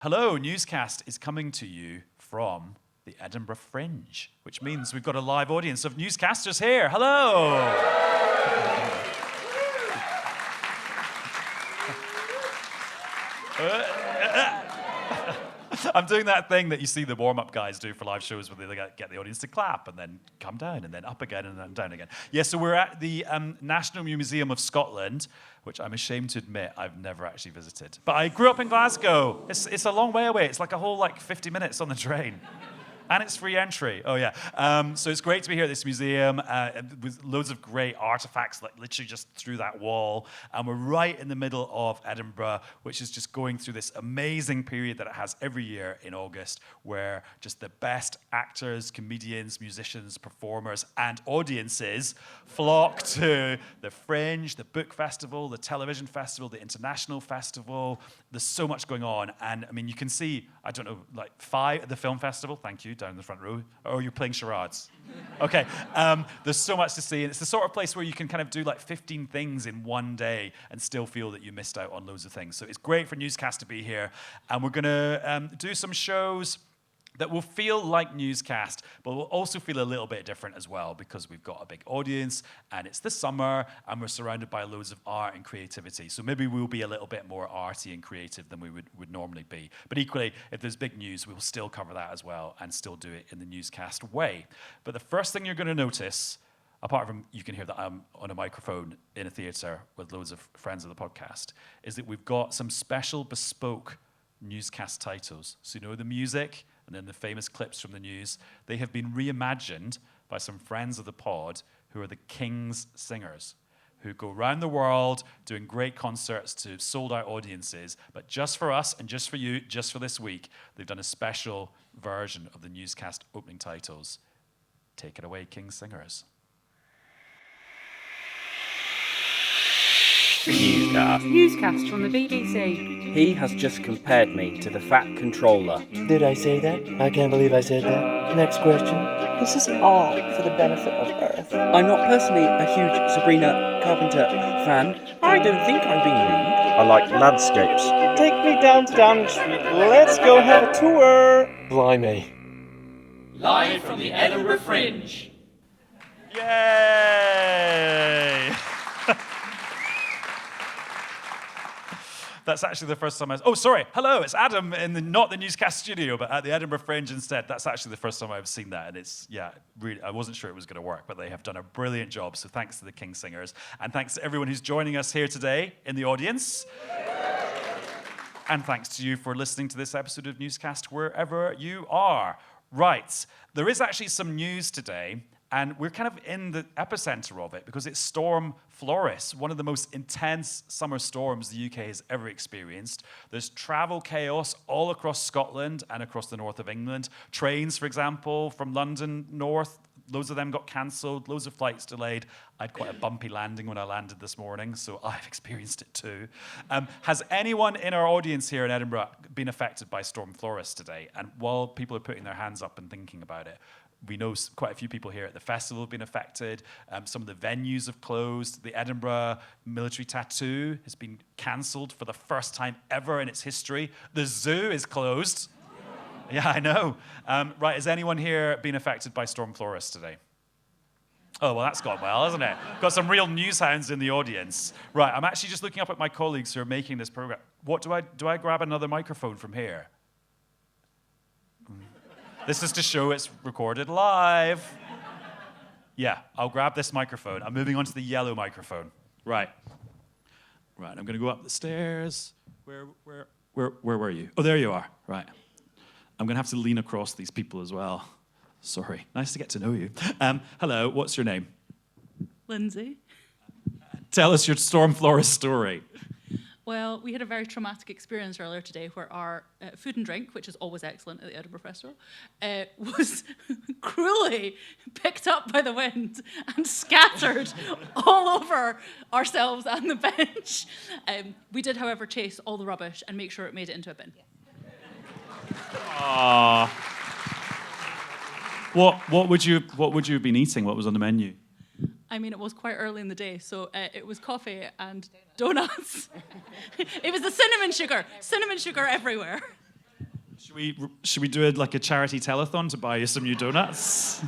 Hello, Newscast is coming to you from the Edinburgh Fringe, which means we've got a live audience of newscasters here. Hello! I'm doing that thing that you see the warm-up guys do for live shows where they get the audience to clap and then come down and then up again and then down again. Yeah, so we're at the National Museum of Scotland, which I'm ashamed to admit I've never actually visited. But I grew up in Glasgow. It's a long way away. It's like a whole 50 minutes on the train. And it's free entry. Oh, yeah. So it's great to be here at this museum with loads of great artifacts, literally just through that wall. And we're right in the middle of Edinburgh, which is just going through this amazing period that it has every year in August, where just the best actors, comedians, musicians, performers, and audiences flock to the Fringe, the Book Festival, the Television Festival, the International Festival. There's so much going on. And, I mean, you can see, I don't know, five at the Film Festival. Thank you. Down in the front row. Or you're playing charades. Okay. There's so much to see. And it's the sort of place where you can kind of do 15 things in one day and still feel that you missed out on loads of things. So it's great for Newscast to be here. And we're going to do some shows that will feel like Newscast, but will also feel a little bit different as well because we've got a big audience and it's the summer and we're surrounded by loads of art and creativity. So maybe we'll be a little bit more arty and creative than we would normally be. But equally, if there's big news, we will still cover that as well and still do it in the Newscast way. But the first thing you're going to notice, apart from you can hear that I'm on a microphone in a theatre with loads of friends of the podcast, is that we've got some special bespoke Newscast titles. So you know the music and then the famous clips from the news, they have been reimagined by some friends of the pod who are the King's Singers, who go around the world doing great concerts to sold-out audiences. But just for us and just for you, just for this week, they've done a special version of the Newscast opening titles. Take it away, King's Singers. Newscast from the BBC. He has just compared me to the Fat Controller. Did I say that? I can't believe I said that. Next question. This is all for the benefit of Earth. I'm not personally a huge Sabrina Carpenter fan. I don't think I'm being rude. I like landscapes. Take me down to Downing Street. Let's go have a tour. Blimey. Live from the Edinburgh Fringe. Yay! That's actually the first time Oh, sorry. Hello, it's Adam in not the Newscast studio, but at the Edinburgh Fringe instead. That's actually the first time I've seen that, and it's, really, I wasn't sure it was going to work, but they have done a brilliant job, so thanks to the King Singers, and thanks to everyone who's joining us here today in the audience. And thanks to you for listening to this episode of Newscast wherever you are. Right, there is actually some news today, and we're kind of in the epicenter of it because it's Storm Floris, one of the most intense summer storms the UK has ever experienced. There's travel chaos all across Scotland and across the north of England. Trains, for example, from London north, loads of them got cancelled, loads of flights delayed. I had quite a bumpy landing when I landed this morning, so I've experienced it too. Has anyone in our audience here in Edinburgh been affected by Storm Floris today? And while people are putting their hands up and thinking about it, we know quite a few people here at the festival have been affected. Some of the venues have closed. The Edinburgh Military Tattoo has been cancelled for the first time ever in its history. The zoo is closed. Yeah, I know. Right, has anyone here been affected by Storm Floris today? Oh, well, that's gone well, hasn't it? Got some real news hounds in the audience. Right, I'm actually just looking up at my colleagues who are making this program. What do I grab another microphone from here? This is to show it's recorded live. Yeah, I'll grab this microphone. I'm moving on to the yellow microphone. Right, I'm going to go up the stairs. Where were you? Oh, there you are. Right. I'm going to have to lean across these people as well. Sorry. Nice to get to know you. Hello, what's your name? Lindsay. Tell us your Storm Floris story. Well, we had a very traumatic experience earlier today where our food and drink, which is always excellent at the Edinburgh Festival, was cruelly picked up by the wind and scattered all over ourselves and the bench. We did, however, chase all the rubbish and make sure it made it into a bin. Aww. What would you have been eating? What was on the menu? I mean, it was quite early in the day, so it was coffee and donuts. It was the cinnamon sugar everywhere. Should we do like a charity telethon to buy you some new donuts?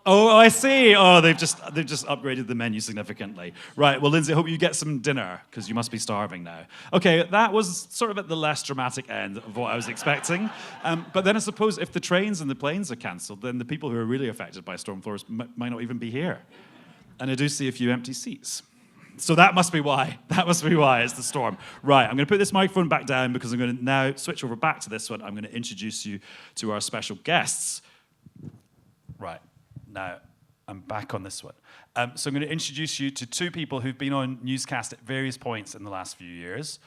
Oh, I see. Oh, they've just upgraded the menu significantly. Right. Well, Lindsay, I hope you get some dinner because you must be starving now. Okay, that was sort of at the less dramatic end of what I was expecting. But then I suppose if the trains and the planes are cancelled, then the people who are really affected by Storm Floris might not even be here. And I do see a few empty seats. So that must be why. That must be why it's the storm. Right, I'm going to put this microphone back down because I'm going to now switch over back to this one. I'm going to introduce you to our special guests. Right, now I'm back on this one. So I'm going to introduce you to two people who've been on Newscast at various points in the last few years.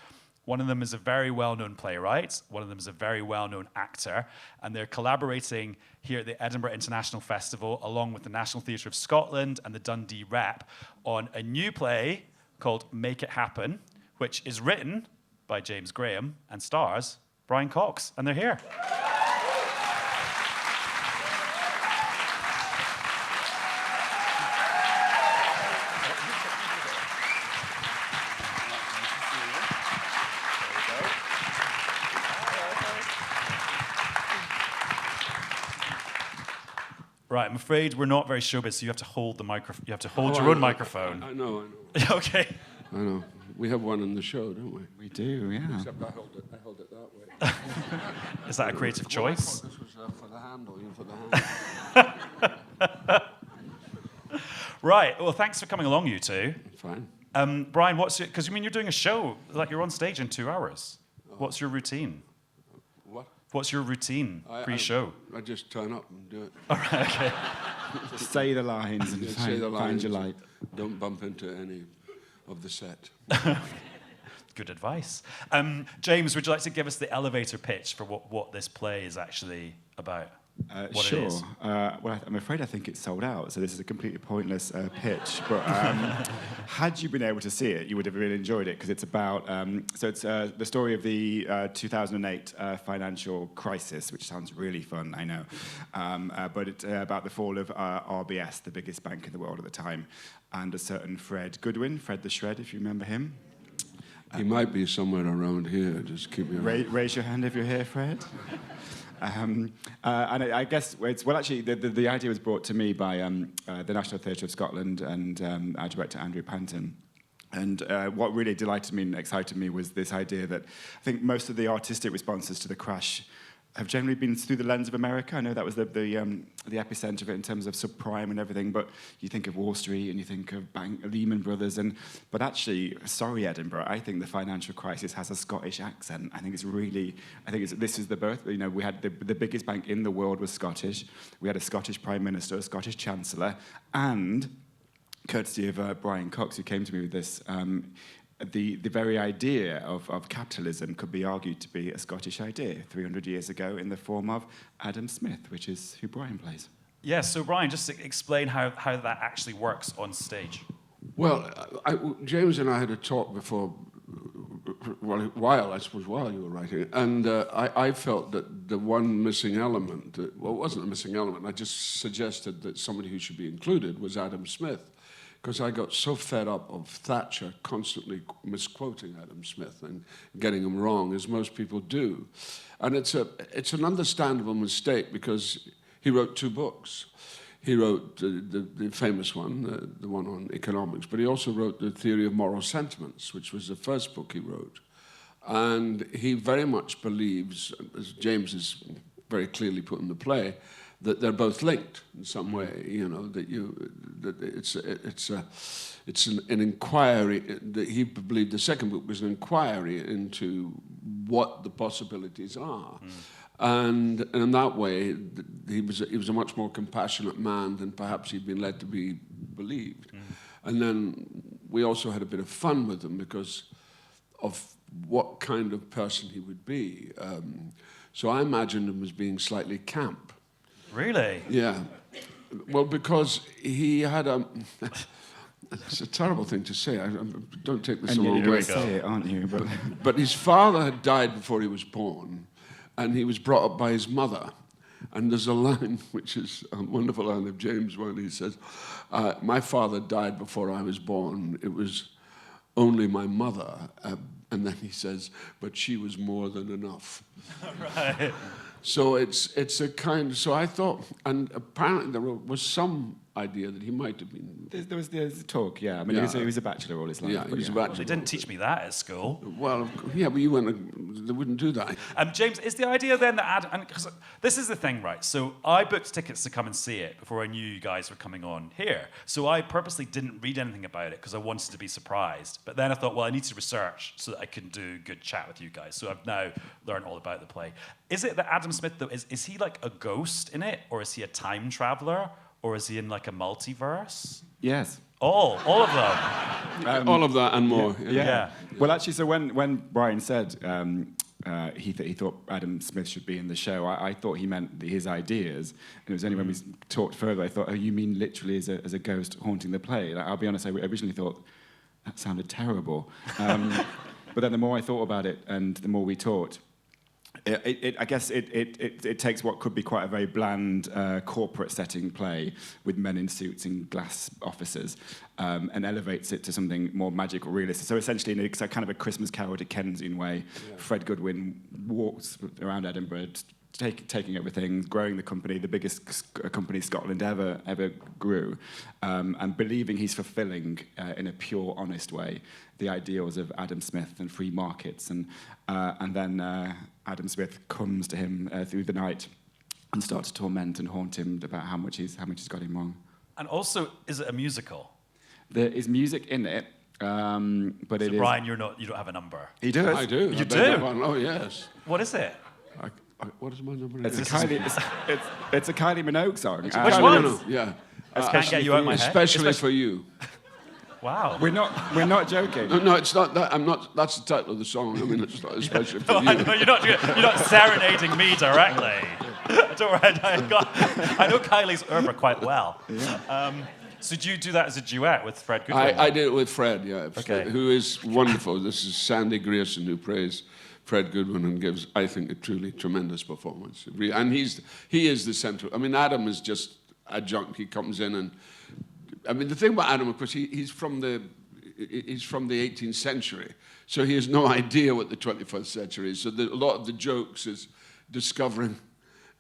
One of them is a very well-known playwright. One of them is a very well-known actor. And they're collaborating here at the Edinburgh International Festival, along with the National Theatre of Scotland and the Dundee Rep, on a new play called Make It Happen, which is written by James Graham and stars Brian Cox. And they're here. Right, I'm afraid we're not very showbiz, so you have to hold the microphone. You have to hold your own microphone. I know. Okay. I know. We have one in the show, don't we? We do, yeah. Except I held it that way. Is that a creative choice? I thought this was for the handle, for the handle. Right. Well, thanks for coming along, you two. Fine. Brian, because you're doing a show, like you're on stage in 2 hours. What's your routine? What? What's your routine pre-show? I just turn up and do it. All right, okay. Just say the lines and Say the find lines. your light. Don't bump into any of the set. Good advice. James, would you like to give us the elevator pitch for what this play is actually about? What Sure. it is? Well, I'm afraid I think it's sold out, so this is a completely pointless pitch. But had you been able to see it, you would have really enjoyed it because it's about. So it's the story of the 2008 financial crisis, which sounds really fun, I know. But it's about the fall of RBS, the biggest bank in the world at the time, and a certain Fred Goodwin, Fred the Shred, if you remember him. He might be somewhere around here. Just keep me around. Raise your hand if you're here, Fred. And I guess actually the idea was brought to me by the National Theatre of Scotland and our director Andrew Panton. And what really delighted me and excited me was this idea that I think most of the artistic responses to the crash have generally been through the lens of America. I know that was the epicenter of it in terms of subprime and everything, but you think of Wall Street and you think of Lehman Brothers, but actually, sorry Edinburgh, I think the financial crisis has a Scottish accent. This is the birth. You know, we had the biggest bank in the world was Scottish. We had a Scottish Prime Minister, a Scottish Chancellor, and courtesy of Brian Cox, who came to me with this. The very idea of capitalism could be argued to be a Scottish idea 300 years ago in the form of Adam Smith, which is who Brian plays. Yeah, so Brian, just to explain how that actually works on stage. Well, James and I had a talk before, while you were writing, and I felt that the one missing element, it wasn't a missing element, I just suggested that somebody who should be included was Adam Smith, because I got so fed up of Thatcher constantly misquoting Adam Smith and getting him wrong, as most people do. And it's an understandable mistake because he wrote 2 books. He wrote the famous one, the one on economics, but he also wrote The Theory of Moral Sentiments, which was the first book he wrote. And he very much believes, as James has very clearly put in the play, that they're both linked in some way. You know that it's an inquiry. That he believed the second book was an inquiry into what the possibilities are, and in that way he was a much more compassionate man than perhaps he'd been led to be believed. And then we also had a bit of fun with him because of what kind of person he would be. So I imagined him as being slightly camp. Really? Yeah. Well, because he had a... It's a terrible thing to say. I don't take this the wrong way. You're say it, aren't you? But his father had died before he was born, and he was brought up by his mother. And there's a line, which is a wonderful line of James when he says, my father died before I was born. It was only my mother, And then he says, but she was more than enough. Right. So it's a kind. So I thought, and apparently there was some idea that he might have been. There's talk, yeah. I mean, Yeah. he was a bachelor all his life. Yeah, he was a Well, bachelor. they didn't teach me that at school. Well, yeah, but you they wouldn't do that. James, is the idea then that and cause this is the thing, right? So I booked tickets to come and see it before I knew you guys were coming on here. So I purposely didn't read anything about it because I wanted to be surprised. But then I thought, well, I need to research so that I can do good chat with you guys. So I've now learned all about the play. Is it that Adam Smith, though, is he like a ghost in it? Or is he a time traveler? Or is he in like a multiverse? Yes. All of them. All of that and more. Yeah. Well, actually, so when Brian said he thought Adam Smith should be in the show, I thought he meant his ideas. And it was only when we talked further I thought, oh, you mean literally as a ghost haunting the play? Like, I'll be honest, I originally thought that sounded terrible. But then the more I thought about it and the more we talked, I guess it takes what could be quite a very bland corporate setting play with men in suits in glass offices and elevates it to something more magical, realistic. So essentially, in a kind of a Christmas Carol Dickensian way, Fred Goodwin walks around Edinburgh, taking everything, growing the company, the biggest company Scotland ever grew, and believing he's fulfilling in a pure, honest way the ideals of Adam Smith and free markets, and then Adam Smith comes to him through the night and starts to torment and haunt him about how much he's got him wrong. And also, is it a musical? There is music in it, but So it is. Brian, you don't have a number. He does. I do. You I beg do? your pardon. Oh, yes. What is it? What is my number? It's a Kylie Minogue song. Which Kylie one? Minogue, yeah. Can't get you out of my head. Especially for you. Wow. We're not joking. No, it's not that. I'm not. That's the title of the song. I mean, it's not especially for No, you. you're not serenading me directly. Don't worry, I know Kylie's oeuvre quite well. Yeah. So do you do that as a duet with Fred Goodwin? I did it with Fred, yeah. Okay. Who is wonderful. This is Sandy Grierson who plays Fred Goodwin and gives, I think, a truly tremendous performance. And he is the central. I mean, Adam is just adjunct. He comes in and, I mean, the thing about Adam, of course, he's from the 18th century, so he has no idea what the 21st century is. So a lot of the jokes is discovering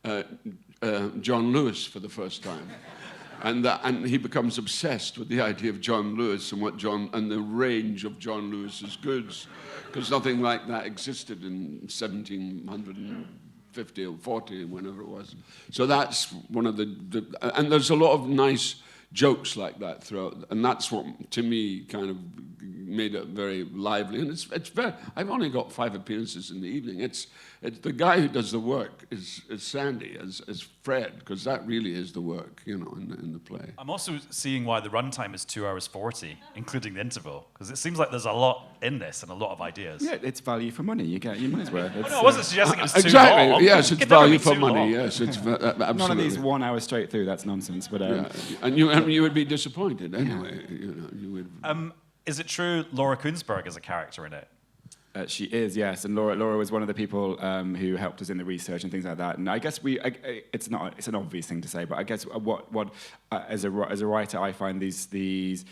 John Lewis for the first time. And he becomes obsessed with the idea of John Lewis and the range of John Lewis's goods, because nothing like that existed in 1750 or 40, whenever it was. So that's one of and there's a lot of nice jokes like that throughout, and that's what, to me, kind of made it very lively. And it's very. I've only got 5 appearances in the evening. It's the guy who does the work is Sandy as Fred, because that really is the work, in the play. I'm also seeing why the runtime is 2 hours 40, including the interval, because it seems like there's a lot in this and a lot of ideas. Yeah, it's value for money. You get your money's worth. No, I wasn't suggesting it's too Exactly. long. Yes, It it's could never value be for too money. long. Yes, it's absolutely. None of these 1 hour straight through. That's nonsense. But Yeah. And you would be disappointed anyway. You would. Is it true Laura Kuenssberg is a character in it? She is, yes, and Laura was one of the people who helped us in the research and things like that. And I guess it's an obvious thing to say, but I guess what as a writer I find these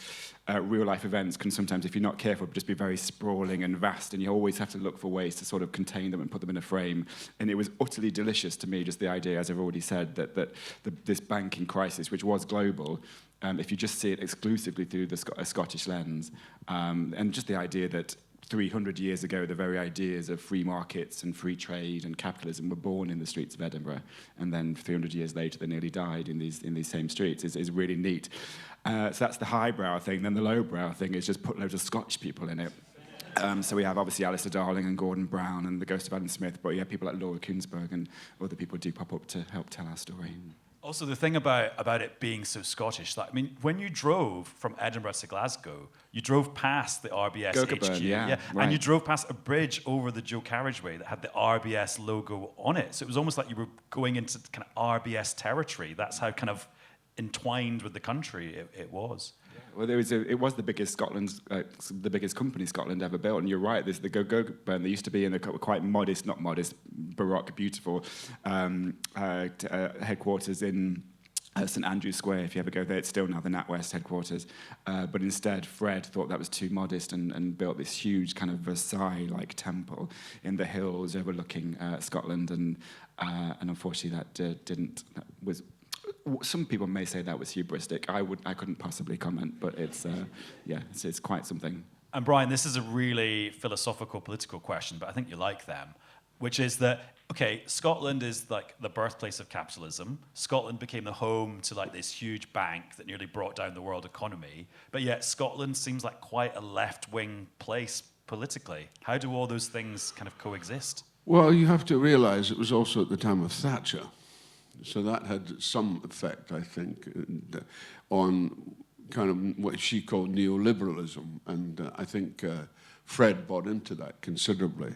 real life events can sometimes, if you're not careful, just be very sprawling and vast, and you always have to look for ways to sort of contain them and put them in a frame. And it was utterly delicious to me, just the idea, as I've already said, that this banking crisis, which was global. If you just see it exclusively through a Scottish lens, and just the idea that 300 years ago, the very ideas of free markets and free trade and capitalism were born in the streets of Edinburgh, and then 300 years later, they nearly died in these same streets, is really neat. So that's the highbrow thing. Then the lowbrow thing is just put loads of Scottish people in it. So we have obviously Alistair Darling and Gordon Brown and the Ghost of Adam Smith, but yeah, people like Laura Kuenssberg and other people do pop up to help tell our story. Also, the thing about it being so Scottish, when you drove from Edinburgh to Glasgow, you drove past the RBS Gokeyburn, HQ, yeah, right. and you drove past a bridge over the Joe carriageway that had the RBS logo on it. So it was almost like you were going into kind of RBS territory. That's how kind of entwined with the country it was. Well, it was the biggest company Scotland ever built, and you're right. There's the Gokeyburn. They used to be in a quite modest, not modest, baroque, beautiful headquarters in St Andrew's Square, if you ever go there. It's still now the NatWest headquarters. But instead, Fred thought that was too modest and built this huge kind of Versailles-like temple in the hills overlooking Scotland. And unfortunately, that didn't. That was. Some people may say that was hubristic. I couldn't possibly comment, but it's quite something. And Brian, this is a really philosophical, political question, but I think you like them, which is that, okay, Scotland is like the birthplace of capitalism. Scotland became the home to like this huge bank that nearly brought down the world economy, but yet Scotland seems like quite a left-wing place politically. How do all those things kind of coexist? Well, you have to realize it was also at the time of Thatcher. So that had some effect, I think, on kind of what she called neoliberalism. And I think Fred bought into that considerably.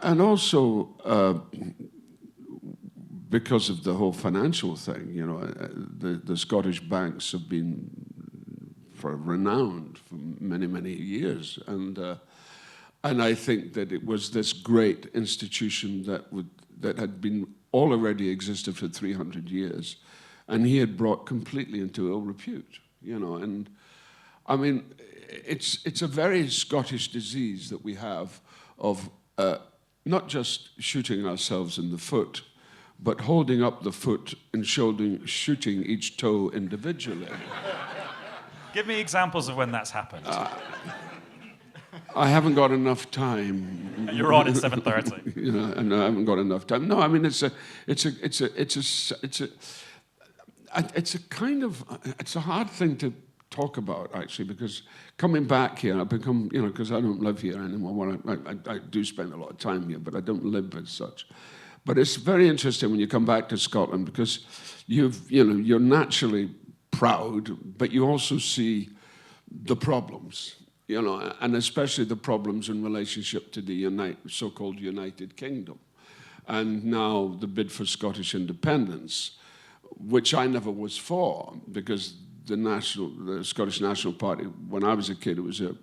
And also because of the whole financial thing, you know, the Scottish banks have been renowned for many, many years. And I think that it was this great institution that had been already existed for 300 years, and he had brought completely into ill repute, you know. And I mean, it's a very Scottish disease that we have of not just shooting ourselves in the foot, but holding up the foot and shooting each toe individually. Give me examples of when that's happened. I haven't got enough time. You're on at 7:30. You know, and I haven't got enough time. No, I mean it's a hard thing to talk about actually, because coming back here, I've become, you know, because I don't live here anymore. Well, I do spend a lot of time here, but I don't live as such. But it's very interesting when you come back to Scotland, because you're naturally proud, but you also see the problems. You know, and especially the problems in relationship to the so-called United Kingdom. And now the bid for Scottish independence, which I never was for, because the Scottish National Party, when I was a kid, it was a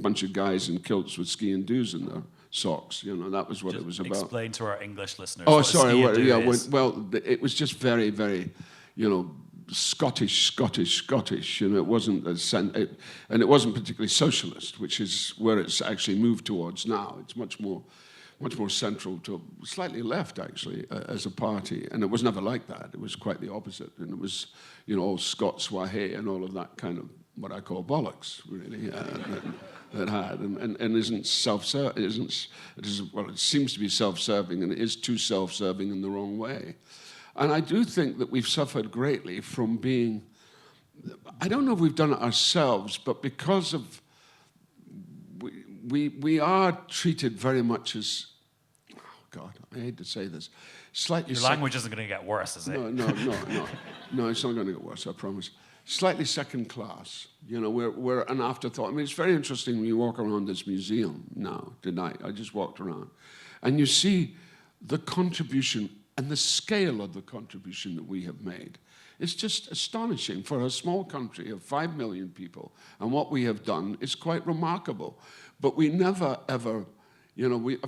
bunch of guys in kilts with ski and do's in their socks. You know, that was what it was about. Explain to our English listeners. Oh, what sorry. a ski and do is. Well, it was just very, very, you know, Scottish. You know, it wasn't and it wasn't particularly socialist, which is where it's actually moved towards now. It's much more central to slightly left actually as a party, and it was never like that. It was quite the opposite, and it was, you know, all Scots Wahey and all of that kind of what I call bollocks, really. That had and isn't self-serving. It seems to be self-serving, and it is too self-serving in the wrong way. And I do think that we've suffered greatly from being, I don't know if we've done it ourselves, but because of, we are treated very much as, oh God, I hate to say this, slightly... Your language isn't going to get worse, is it? No, it's not going to get worse, I promise. Slightly second class, you know, we're an afterthought. I mean, it's very interesting when you walk around this museum now, tonight, I just walked around, and you see the contribution and the scale of the contribution that we have made. It's just astonishing for a small country of 5 million people, and what we have done is quite remarkable. But we never, ever, you know, we've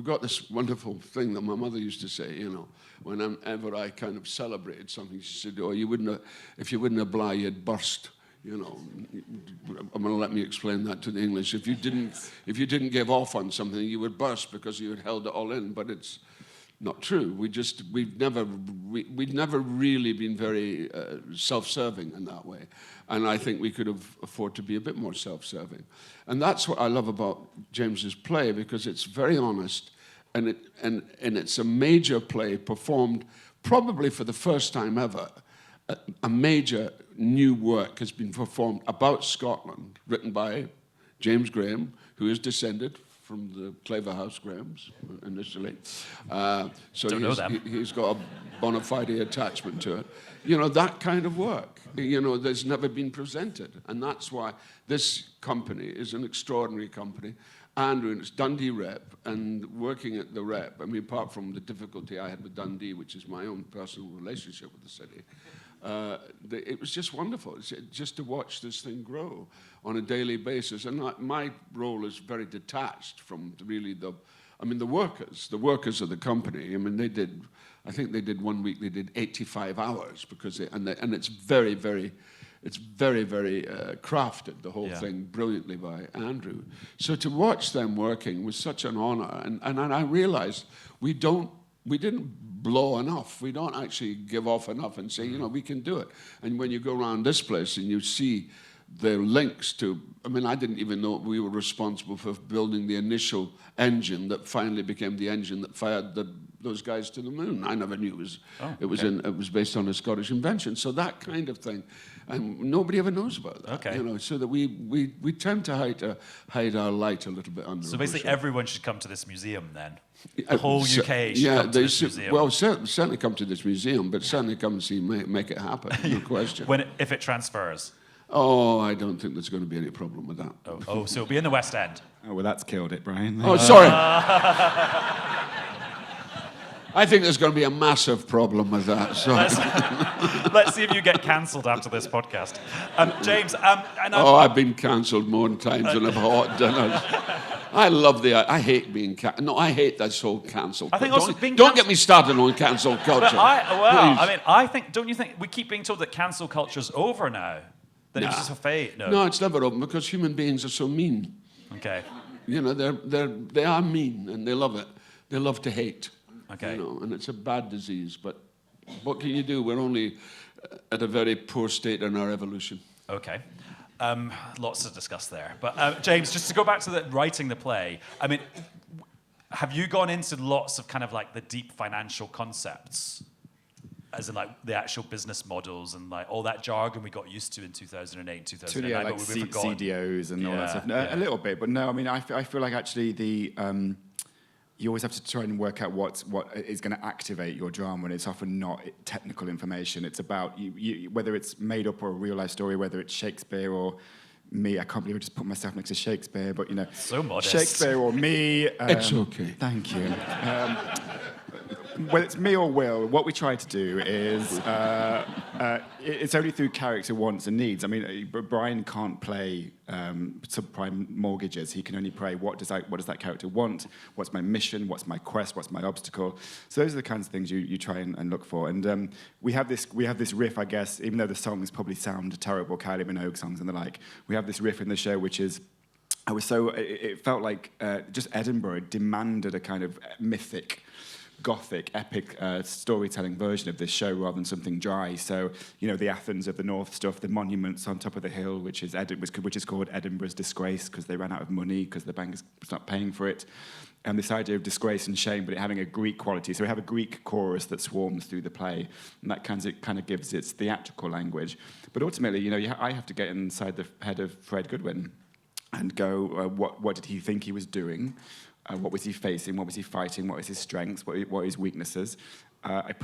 got this wonderful thing that my mother used to say, you know, whenever I kind of celebrated something, she said, oh, if you wouldn't apply, you'd burst. You know, I'm going to let me explain that to the English. If you didn't give off on something, you would burst because you had held it all in, but it's not true. We've never really been very self-serving in that way, and I think we could afford to be a bit more self-serving. And that's what I love about James's play, because it's very honest, and it's a major play performed probably for the first time ever. A major new work has been performed about Scotland, written by James Graham, who is descended from the Claverhouse Grahams initially. So he's got a bona fide attachment to it. You know, that kind of work, you know, there's never been presented. And that's why this company is an extraordinary company. Andrew, and it's Dundee Rep, and working at the Rep, I mean, apart from the difficulty I had with Dundee, which is my own personal relationship with the city, it was just wonderful, just to watch this thing grow on a daily basis. And my role is very detached from really I mean, the workers of the company, I mean, I think they did 1 week, they did 85 hours because and it's very, very crafted, the whole thing, brilliantly by Andrew. So to watch them working was such an honor. And I realized we didn't blow enough. We don't actually give off enough and say, we can do it. And when you go around this place and you see the links to, I mean, I didn't even know we were responsible for building the initial engine that finally became the engine that fired those guys to the moon. I never knew it was based on a Scottish invention. So that kind of thing, and nobody ever knows about that. Okay. So that we tend to hide our light a little bit under. So basically, everyone should come to this museum then. The whole UK should come to this museum. Well, certainly come to this museum, but certainly come and see make it happen. No question. If it transfers. Oh, I don't think there's going to be any problem with that. Oh, so it'll be in the West End. Oh, well, that's killed it, Brian. Oh, sorry. I think there's going to be a massive problem with that. So. Let's see if you get cancelled after this podcast. James, I've been cancelled more times than I've hot dinners. I hate being cancelled. No, I hate this whole cancel culture. I think also being don't get me started on cancel culture. I think, don't you think we keep being told that cancel culture's over now? That it's just a fate? No, it's never over because human beings are so mean. Okay. They are mean and they love it. They love to hate. Okay. And it's a bad disease, but what can you do? We're only at a very poor state in our evolution. Okay. Lots to discuss there. But James, just to go back to writing the play, I mean, have you gone into lots of kind of like the deep financial concepts? As in like the actual business models and like all that jargon we got used to in 2008, 2009, like but we've forgotten. CDOs and all that stuff. No, a little bit, but no, I mean, I feel like actually you always have to try and work out what is going to activate your drama, and it's often not technical information. It's about you, whether it's made up or a real life story, whether it's Shakespeare or me. I can't believe I just put myself next to Shakespeare, but so modest. Shakespeare or me. It's okay. Thank you. Whether it's me or Will, what we try to do is it's only through character wants and needs. I mean, Brian can't play subprime mortgages. He can only play what does that character want? What's my mission? What's my quest? What's my obstacle? So those are the kinds of things you try and look for. And we have this riff, I guess, even though the songs probably sound terrible, Kylie Minogue songs and the like. We have this riff in the show which is. It felt like just Edinburgh demanded a kind of mythic. Gothic, epic storytelling version of this show rather than something dry. So, the Athens of the North stuff, the monuments on top of the hill, which is called Edinburgh's Disgrace because they ran out of money because the bank was not paying for it. And this idea of disgrace and shame, but it having a Greek quality. So we have a Greek chorus that swarms through the play, and that kind of gives its theatrical language. But ultimately, I have to get inside the head of Fred Goodwin and go, what did he think he was doing? What was he facing? What was he fighting? What was his strengths? What were his weaknesses? I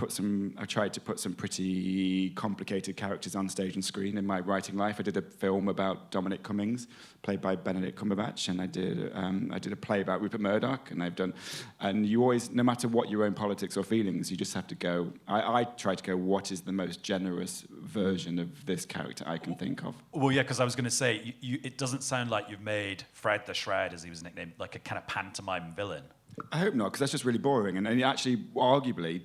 tried to put some pretty complicated characters on stage and screen in my writing life. I did a film about Dominic Cummings, played by Benedict Cumberbatch, and I did a play about Rupert Murdoch, and you always, no matter what your own politics or feelings, you just have to go. I try to go, what is the most generous version of this character I can think of? Well, yeah, because I was going to say, it doesn't sound like you've made Fred the Shred, as he was nicknamed, like a kind of pantomime villain. I hope not, because that's just really boring. And actually, arguably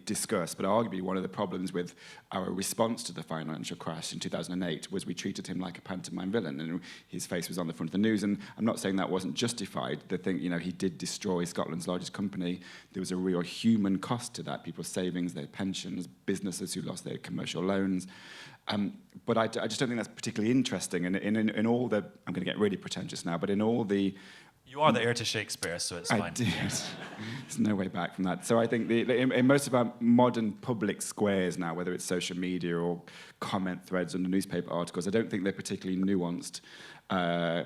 one of the problems with our response to the financial crash in 2008 was we treated him like a pantomime villain, and his face was on the front of the news. And I'm not saying that wasn't justified. The thing, he did destroy Scotland's largest company. There was a real human cost to that: people's savings, their pensions, businesses who lost their commercial loans. But I just don't think that's particularly interesting. And in all the, I'm going to get really pretentious now, but in all the You are the heir to Shakespeare, so it's fine. I did. There's no way back from that. So I think in most of our modern public squares now, whether it's social media or comment threads under newspaper articles, I don't think they're particularly nuanced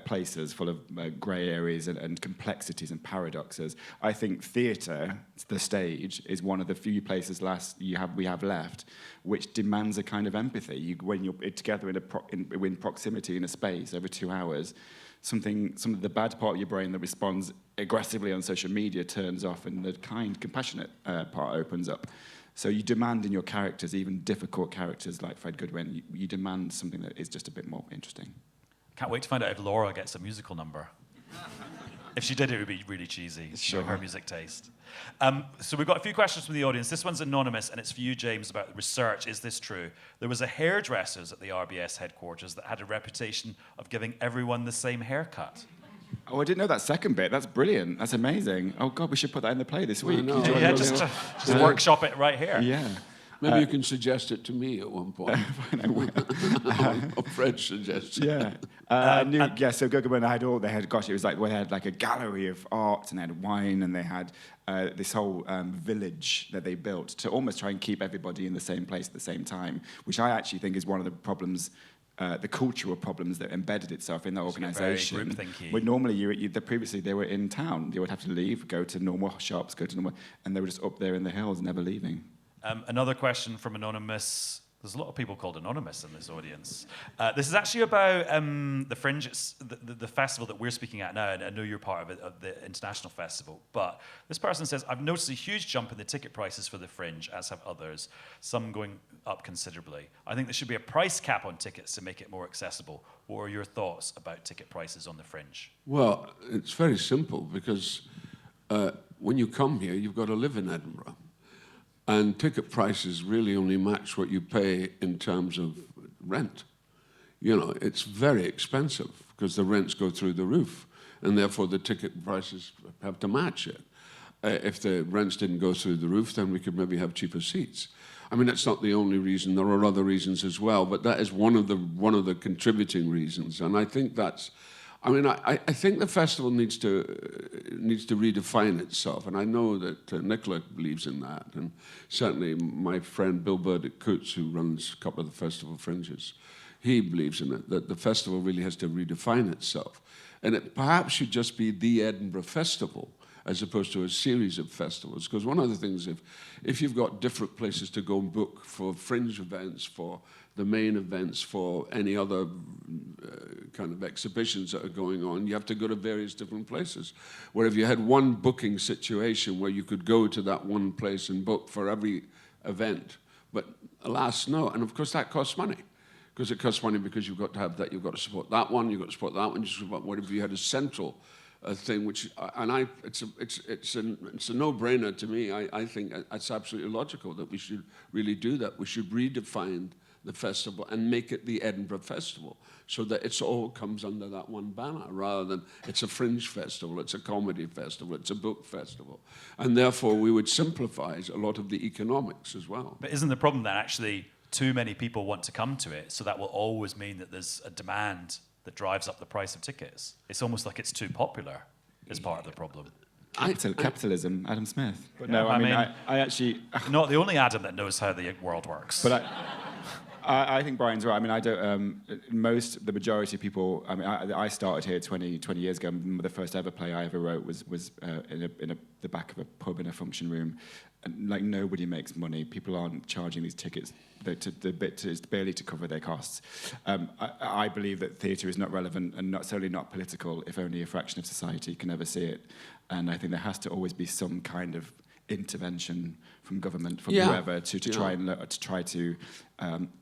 places full of grey areas and complexities and paradoxes. I think theatre, the stage, is one of the few places we have left which demands a kind of empathy. When you're together in proximity in a space over 2 hours, some of the bad part of your brain that responds aggressively on social media turns off, and the kind, compassionate part opens up. So you demand in your characters, even difficult characters like Fred Goodwin, you demand something that is just a bit more interesting. Can't wait to find out if Laura gets a musical number. If she did, it would be really cheesy. Sure. Her music taste. So we've got a few questions from the audience. This one's anonymous, and it's for you, James, about research. Is this true? There was a hairdresser's at the RBS headquarters that had a reputation of giving everyone the same haircut. Oh, I didn't know that second bit. That's brilliant. That's amazing. Oh, God, we should put that in the play this week. know. Yeah, just workshop it right here. Yeah. Maybe you can suggest it to me at one point. A French suggestion. Yeah. So Guggenheim had all, they had, gosh, it was like, they had like a gallery of art, and they had wine, and they had this whole village that they built to almost try and keep everybody in the same place at the same time, which I actually think is one of the problems, the cultural problems that embedded itself in the organisation. Very group-thinky. But normally, previously they were in town. They would have to leave, go to normal shops, and they were just up there in the hills, never leaving. Another question from Anonymous. There's a lot of people called Anonymous in this audience. This is actually about the Fringe, the festival that we're speaking at now, and I know you're part of it, of the International Festival. But this person says, I've noticed a huge jump in the ticket prices for the Fringe, as have others, some going up considerably. I think there should be a price cap on tickets to make it more accessible. What are your thoughts about ticket prices on the Fringe? Well, it's very simple, because when you come here, you've got to live in Edinburgh. And ticket prices really only match what you pay in terms of rent. You know, it's very expensive because the rents go through the roof, and therefore the ticket prices have to match it. If the rents didn't go through the roof, then we could maybe have cheaper seats. I mean, that's not the only reason. There are other reasons as well, but that is one of the contributing reasons. And I think that's, I mean, I think the festival needs to redefine itself, and I know that Nicola believes in that, and certainly my friend Bill Bird at Coots, who runs a couple of the festival fringes, he believes in it, that the festival really has to redefine itself. And it perhaps should just be the Edinburgh Festival, as opposed to a series of festivals. Because one of the things, if you've got different places to go and book for fringe events, for the main events, for any other kind of exhibitions that are going on, you have to go to various different places. Where if you had one booking situation where you could go to that one place and book for every event, but alas, no. And of course that costs money. Because it costs money because you've got to have that, you've got to support that one, you've got to support that one, what if you had a central thing, which, and it's a no-brainer to me. I think it's absolutely logical that we should really do that. We should redefine the festival and make it the Edinburgh Festival, so that it all comes under that one banner, rather than it's a fringe festival, it's a comedy festival, it's a book festival. And therefore we would simplify a lot of the economics as well. But isn't the problem that actually too many people want to come to it, so that will always mean that there's a demand that drives up the price of tickets? It's almost like it's too popular is part of the problem. Capitalism, Adam Smith. But Yeah, no, I mean, I actually... Not the only Adam that knows how the world works. But I think Brian's right. I mean, I don't. The majority of people. I mean, I started here 20 years ago. The first ever play I ever wrote was in the back of a pub in a function room. And, like, nobody makes money. People aren't charging these tickets. It's barely to cover their costs. I believe that theatre is not relevant and certainly not political if only a fraction of society can ever see it. And I think there has to always be some kind of intervention from government, from whoever, to try to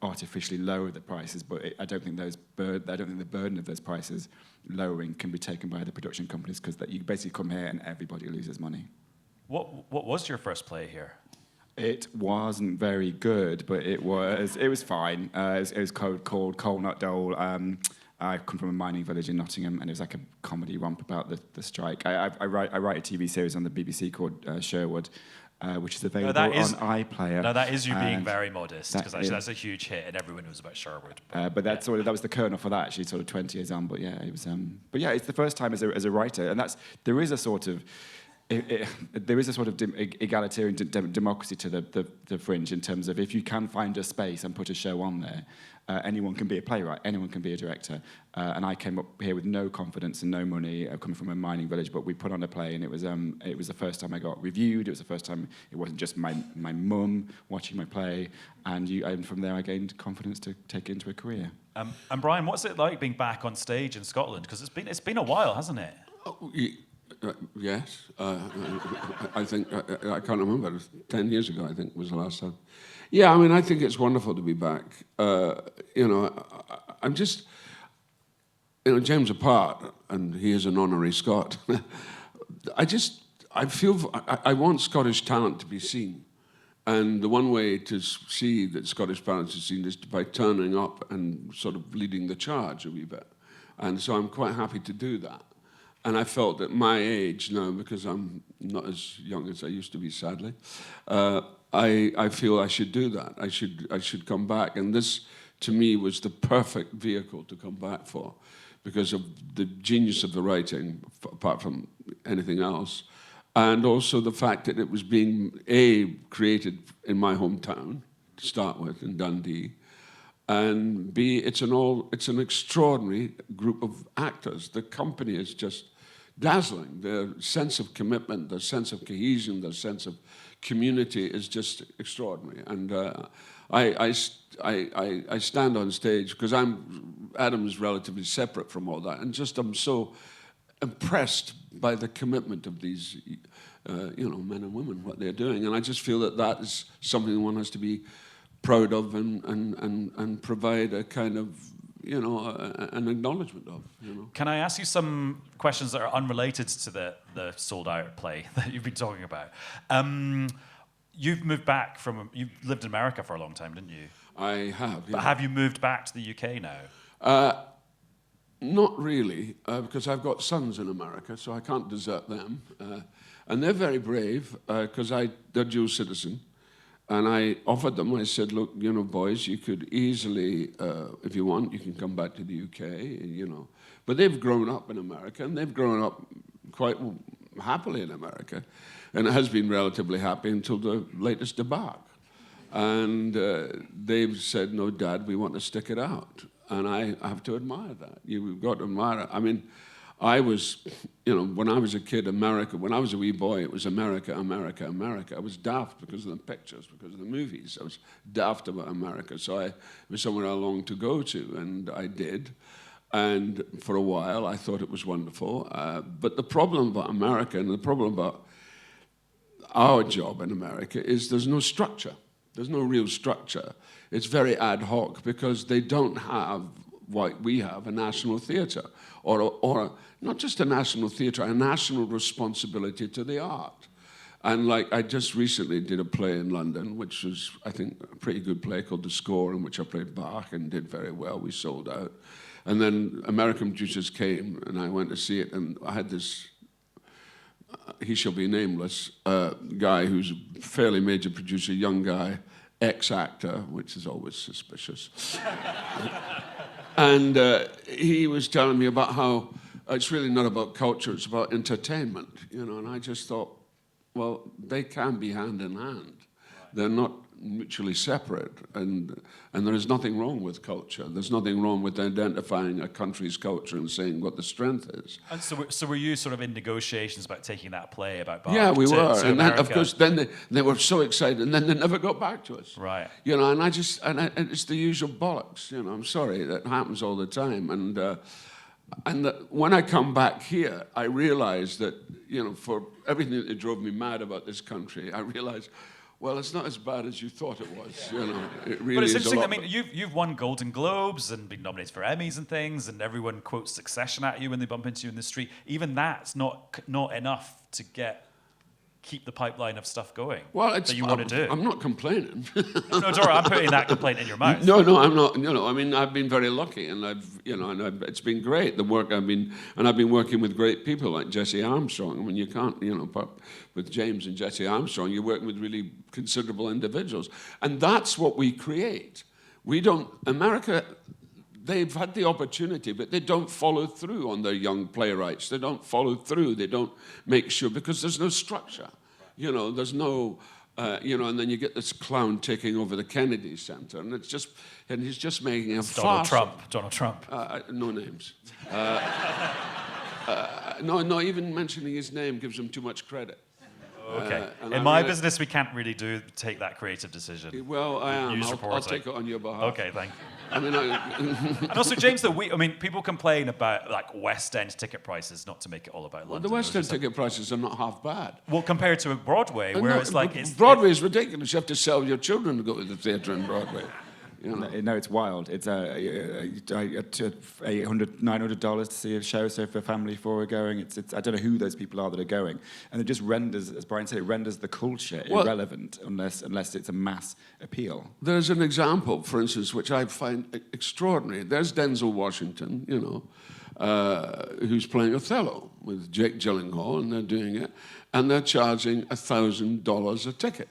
artificially lower the prices. But I don't think the burden of those prices lowering can be taken by the production companies, because you basically come here and everybody loses money. What was your first play here? It wasn't very good, but it was fine. It was called Coal Not Dole. I come from a mining village in Nottingham, and it was like a comedy romp about the strike. I write a TV series on the BBC called Sherwood, which is available on iPlayer. No, that is you being very modest, because actually that's a huge hit, and everyone knows about Sherwood. But that was the kernel for that, actually, sort of 20 years on. But yeah, it was. But yeah, it's the first time as a writer, and there is a sort of egalitarian democracy to the Fringe, in terms of if you can find a space and put a show on there, anyone can be a playwright, anyone can be a director. And I came up here with no confidence and no money, coming from a mining village, but we put on a play, and it was the first time I got reviewed. It was the first time it wasn't just my mum watching my play, and from there I gained confidence to take it into a career. And Brian, what's it like being back on stage in Scotland? Because it's been a while, hasn't it? Yes, I think, I can't remember, it was 10 years ago, I think, was the last time. Yeah, I mean, I think it's wonderful to be back. I'm just, James apart, and he is an honorary Scot. I want Scottish talent to be seen. And the one way to see that Scottish talent is seen is by turning up and sort of leading the charge a wee bit. And so I'm quite happy to do that. And I felt at my age now, because I'm not as young as I used to be, sadly, I feel I should do that. I should come back. And this, to me, was the perfect vehicle to come back for, because of the genius of the writing, apart from anything else, and also the fact that it was being, A, created in my hometown, to start with, in Dundee, and B, it's an extraordinary group of actors. The company is just dazzling. Their sense of commitment, their sense of cohesion, their sense of community is just extraordinary. And I stand on stage because Adam is relatively separate from all that, and just I'm so impressed by the commitment of these, men and women, what they're doing, and I just feel that is something one has to be proud of and provide a kind of, an acknowledgement of. Can I ask you some questions that are unrelated to the sold-out play that you've been talking about? You've moved back you've lived in America for a long time, didn't you? I have, yeah. But have you moved back to the UK now? Not really, because I've got sons in America, so I can't desert them. And they're very brave, because they're dual citizen. And I offered them, I said, look, boys, you could easily, if you want, you can come back to the UK, But they've grown up in America, and they've grown up quite happily in America. And it has been relatively happy until the latest debacle. And they've said, no, Dad, we want to stick it out. And I have to admire that. You've got to admire it. I mean, I was, when I was a kid, America, when I was a wee boy, it was America, America, America. I was daft because of the pictures, because of the movies. I was daft about America. So it was somewhere I longed to go to, and I did. And for a while, I thought it was wonderful. But the problem about America and the problem about our job in America is there's no structure. There's no real structure. It's very ad hoc because they don't have what we have, a national theatre, or not just a national theatre, a national responsibility to the art. And I just recently did a play in London, which was, I think, a pretty good play called The Score, in which I played Bach and did very well. We sold out. And then American producers came, and I went to see it, and I had this, he shall be nameless, guy who's a fairly major producer, young guy, ex-actor, which is always suspicious. And he was telling me about how it's really not about culture, it's about entertainment, and I just thought, well, they can be hand in hand. They're not mutually separate, and there is nothing wrong with culture. There's nothing wrong with identifying a country's culture and saying what the strength is. And so were you sort of in negotiations about taking that play about Bach? Yeah, we were, to and then, of America? course, then they were so excited, and then they never got back to us. Right. And it's the usual bollocks. I'm sorry, that happens all the time, and when I come back here, I realize that for everything that drove me mad about this country, I realize, well, it's not as bad as you thought it was. It really But it's is interesting. a I lot. mean, you've won Golden Globes and been nominated for Emmys and things, and everyone quotes Succession at you when they bump into you in the street. Even that's not enough to keep the pipeline of stuff going. Well, that you want to do. I'm not complaining. No, Dora, I'm putting that complaint in your mouth. No, I'm not. I mean, I've been very lucky, and it's been great. The work I've been working with great people like Jesse Armstrong. I mean, you can't, with James and Jesse Armstrong, you're working with really considerable individuals, and that's what we create. America. They've had the opportunity, but they don't follow through on their young playwrights. They don't follow through. They don't make sure, because there's no structure. There's no, and then you get this clown taking over the Kennedy Center, and he's just making a farce. Donald Trump. No names. No, not even mentioning his name gives him too much credit. Okay. In my business, we can't really take that creative decision. Well, I am. News I'll reporting. take it on your behalf. Okay, thank you. I mean, And also, James, people complain about West End ticket prices, not to make it all about London. well, the West End ticket prices are not half bad. Well, compared to Broadway, where it's Broadway is ridiculous. You have to sell your children to go to the theatre in Broadway. You know? No, it's wild. It's $900 to see a show. So for a family of 4 are going, it's I don't know who those people are that are going, and it just renders, as Brian said, it renders the culture irrelevant unless it's a mass appeal. There's an example, for instance, which I find extraordinary. There's Denzel Washington, you know, who's playing Othello with Jake Gyllenhaal, and they're doing it, and they're charging $1,000 a ticket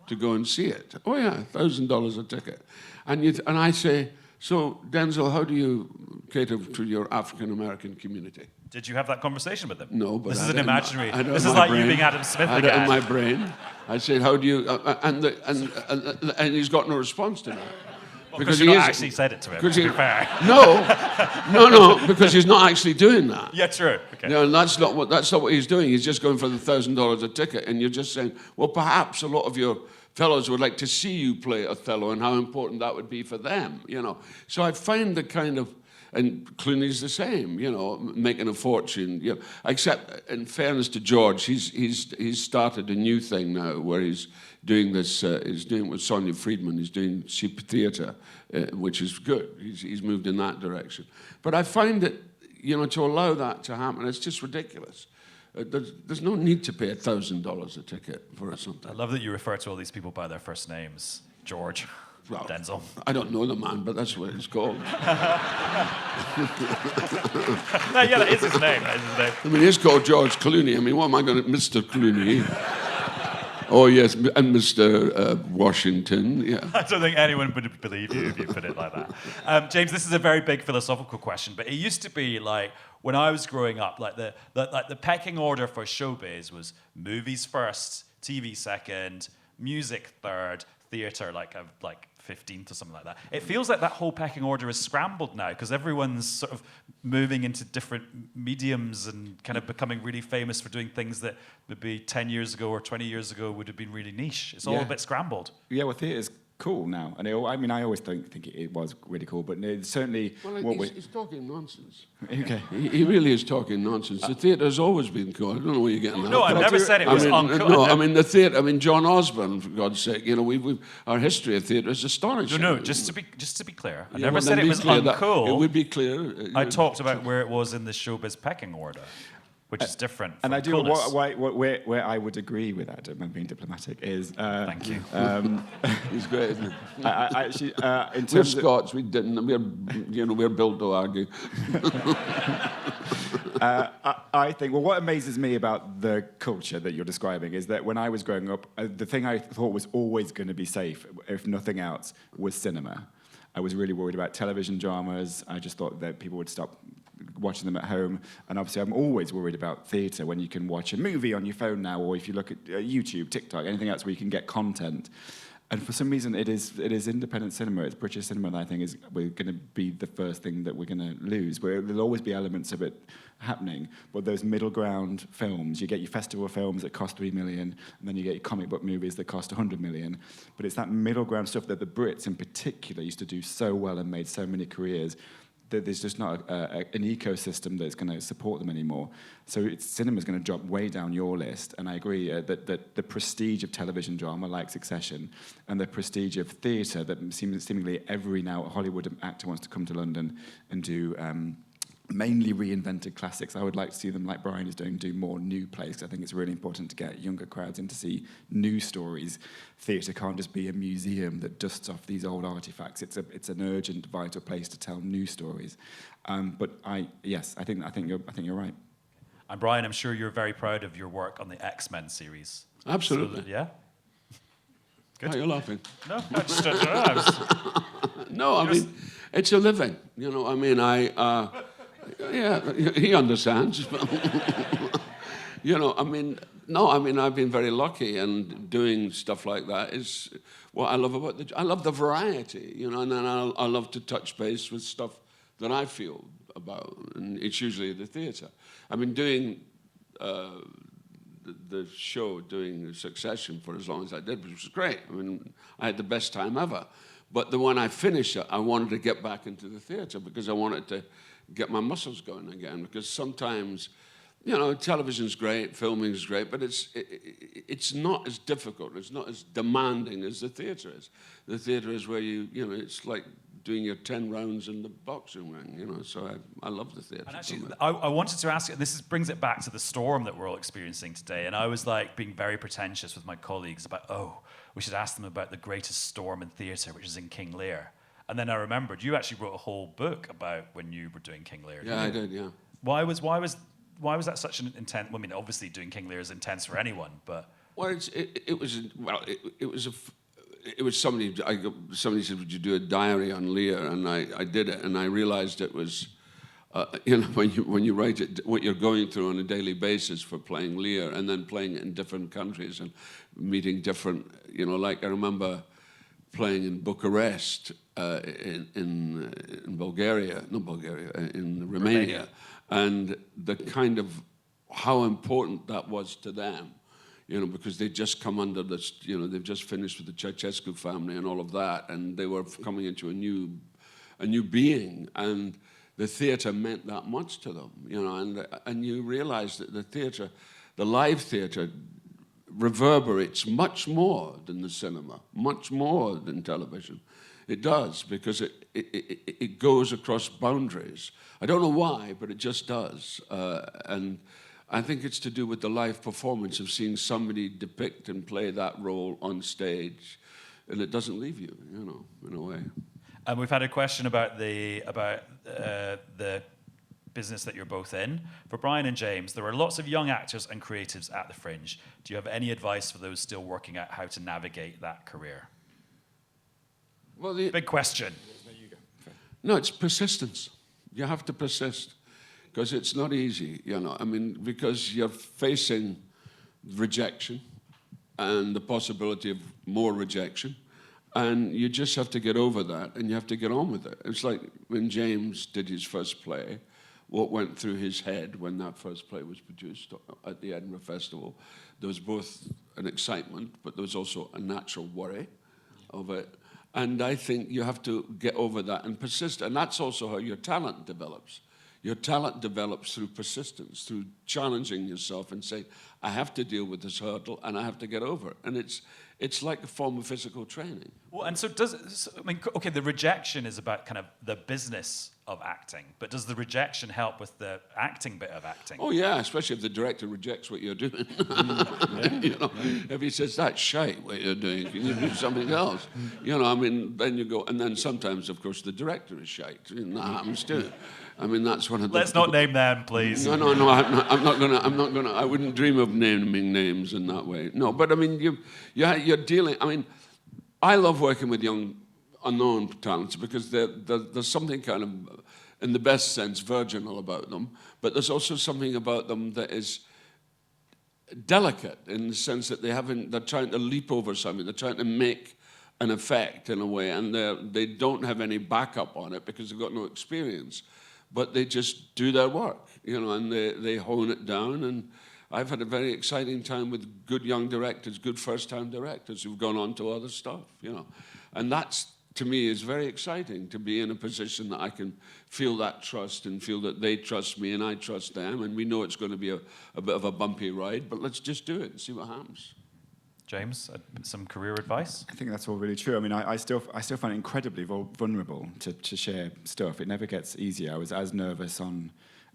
to go and see it. Oh yeah, $1,000 a ticket. And I say, so Denzel, how do you cater to your African-American community? Did you have that conversation with them? No, but this is an imaginary. I This is like you being Adam Smith I had it again. in my brain. I said, how do you... and he's got no response to that. Because you actually said it to him, to be fair. No, because he's not actually doing that. Yeah, true. Okay. You know, and that's not what he's doing. He's just going for the $1,000 a ticket, and you're just saying, well, perhaps a lot of your fellows would like to see you play Othello and how important that would be for them, you know. So I find the kind of, and Clooney's the same, you know, making a fortune. You know, except, in fairness to George, he's started a new thing now where he's doing this. He's doing it with Sonia Friedman. He's doing cheap theatre, which is good. He's moved in that direction. But I find that, you know, to allow that to happen, it's just ridiculous. There's no need to pay $1,000 a ticket for something. I love that you refer to all these people by their first names. George, Well, Denzel. I don't know the man, but that's what it's called. No, yeah, that is his name. That is his name. I mean, he's called George Clooney. I mean, what am I going to... Mr. Clooney. Oh, yes, and Mr. Washington, yeah. I don't think anyone would believe you if you put it like that. James, this is a very big philosophical question, but it used to be like, when I was growing up, like the pecking order for showbiz was movies first, TV second, music third, theatre like 15th or something like that. It feels like that whole pecking order is scrambled now because everyone's sort of moving into different mediums and kind of becoming really famous for doing things that maybe 10 years ago or 20 years ago would have been really niche. It's all a bit scrambled. Yeah, well, theatre's cool now, and I mean, I always don't think it was really cool, but it's certainly. Well, he's talking nonsense. Okay. He really is talking nonsense. The theatre's always been cool. I don't know where you're getting that. No, I never said it was uncool. No, I mean the theatre. I mean John Osborne, for God's sake. You know, our history of theatre is astonishing. No, just to be clear, I never said it was uncool. It would be clear. I talked about where it was in the showbiz pecking order, which is different. And I do coolness. where I would agree with Adam, and being diplomatic, is. Thank you. He's great, isn't he? I actually, in We're terms of, Scots. We didn't. We're built to argue. I think, well, what amazes me about the culture that you're describing is that when I was growing up, the thing I thought was always going to be safe, if nothing else, was cinema. I was really worried about television dramas. I just thought that people would stop watching them at home. And obviously, I'm always worried about theatre when you can watch a movie on your phone now, or if you look at YouTube, TikTok, anything else where you can get content. And for some reason, it is independent cinema. It's British cinema that I think we're going to be the first thing that we're going to lose. There'll always be elements of it happening, but those middle ground films, you get your festival films that cost $3 million, and then you get your comic book movies that cost $100 million. But it's that middle ground stuff that the Brits in particular used to do so well and made so many careers, that there's just not an ecosystem that's going to support them anymore. So cinema's going to drop way down your list, and I agree that the prestige of television drama, like Succession, and the prestige of theatre, that seemingly every now Hollywood actor wants to come to London and do mainly reinvented classics. I would like to see them, like Brian is doing, do more new plays. I think it's really important to get younger crowds in to see new stories. Theatre can't just be a museum that dusts off these old artifacts. It's an urgent, vital place to tell new stories. But I think you're right. And Brian, I'm sure you're very proud of your work on the X-Men series. Absolutely. So, yeah. Good. Why are you laughing? No, I just don't know. I was... No, I mean, it's a living. You know, I mean, yeah, he understands. You know, I mean, no, I mean, I've been very lucky, and doing stuff like that is what I love about I love the variety, you know, and then I love to touch base with stuff that I feel about, and it's usually the theatre. I mean, doing the show, doing Succession for as long as I did, which was great. I mean, I had the best time ever. But when I finished it, I wanted to get back into the theatre because I wanted to get my muscles going again, because sometimes You know, television's great, filming's great, but it's not as difficult, it's not as demanding as the theatre is. The theatre is where you know, it's like doing your 10 rounds in the boxing ring, you know, so I love the theatre. And actually, I wanted to ask you, this brings it back to the storm that we're all experiencing today, and I was like being very pretentious with my colleagues about, we should ask them about the greatest storm in theatre, which is in King Lear. And then I remembered, you actually wrote a whole book about when you were doing King Lear. Yeah, I did, yeah. Why was that such an intense? I mean, obviously doing King Lear is intense for anyone, but Well, it was somebody. Somebody said, "Would you do a diary on Lear?" And I did it, and I realized it was, you know, when you write it, what you're going through on a daily basis for playing Lear, and then playing it in different countries and meeting different. You know, like I remember playing in Bucharest, in Bulgaria, not Bulgaria, in Romania, and the kind of how important that was to them. You know, because they'd just come under this, you know, they've just finished with the Ceausescu family and all of that, and they were coming into a new being, and the theatre meant that much to them, you know, and you realise that the theatre, the live theatre, reverberates much more than the cinema, much more than television. It does, because it goes across boundaries. I don't know why, but it just does, and I think it's to do with the live performance of seeing somebody depict and play that role on stage, and it doesn't leave you, you know, in a way. And we've had a question about the business that you're both in. For Brian and James, there are lots of young actors and creatives at the Fringe. Do you have any advice for those still working out how to navigate that career? Well, big question. No, it's persistence. You have to persist. Because it's not easy, you know. I mean, because you're facing rejection and the possibility of more rejection, and you just have to get over that, and you have to get on with it. It's like when James did his first play, what went through his head when that first play was produced at the Edinburgh Festival. There was both an excitement, but there was also a natural worry of it. And I think you have to get over that and persist, and that's also how your talent develops. Your talent develops through persistence, through challenging yourself and saying, I have to deal with this hurdle and I have to get over it. And it's like a form of physical training. Well, and so okay, the rejection is about kind of the business of acting, but does the rejection help with the acting bit of acting? Oh yeah, especially if the director rejects what you're doing. You know, if he says, that's shite what you're doing, can you do something else? You know, I mean, then you go, and then sometimes, of course, the director is shite, and that happens too. I mean, that's one of the... Let's not name them, please. No, I'm not gonna. I wouldn't dream of naming names in that way. No, but I mean, you're dealing. I mean, I love working with young, unknown talents because there's something kind of, in the best sense, virginal about them. But there's also something about them that is delicate in the sense that they're trying to leap over something. They're trying to make an effect in a way, and they don't have any backup on it because they've got no experience. But they just do their work, you know, and they hone it down. And I've had a very exciting time with good young directors, good first-time directors who've gone on to other stuff, you know. And that's, to me, is very exciting, to be in a position that I can feel that trust and feel that they trust me and I trust them. And we know it's going to be a bit of a bumpy ride, but let's just do it and see what happens. James, some career advice? I think that's all really true. I mean, I still find it incredibly vulnerable to share stuff. It never gets easier. I was as nervous on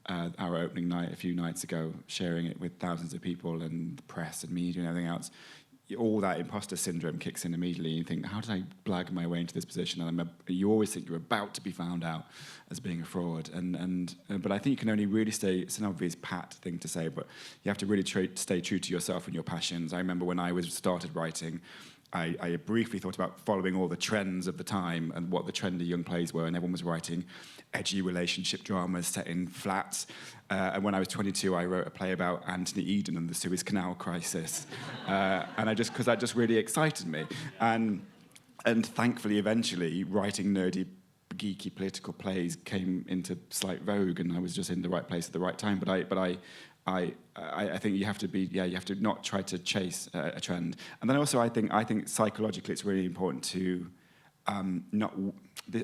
our opening night a few nights ago, sharing it with thousands of people and the press and media and everything else. All that imposter syndrome kicks in immediately. You think, how did I blag my way into this position? And you always think you're about to be found out as being a fraud. But I think you can only really it's an obvious pat thing to say, but you have to really stay true to yourself and your passions. I remember when I started writing, I briefly thought about following all the trends of the time and what the trendy young plays were, and everyone was writing edgy relationship dramas set in flats. And when I was 22, I wrote a play about Anthony Eden and the Suez Canal crisis, because that just really excited me. And thankfully, eventually, writing nerdy, geeky political plays came into slight vogue, and I was just in the right place at the right time. But I think you have to not try to chase a trend. And then also I think psychologically it's really important to not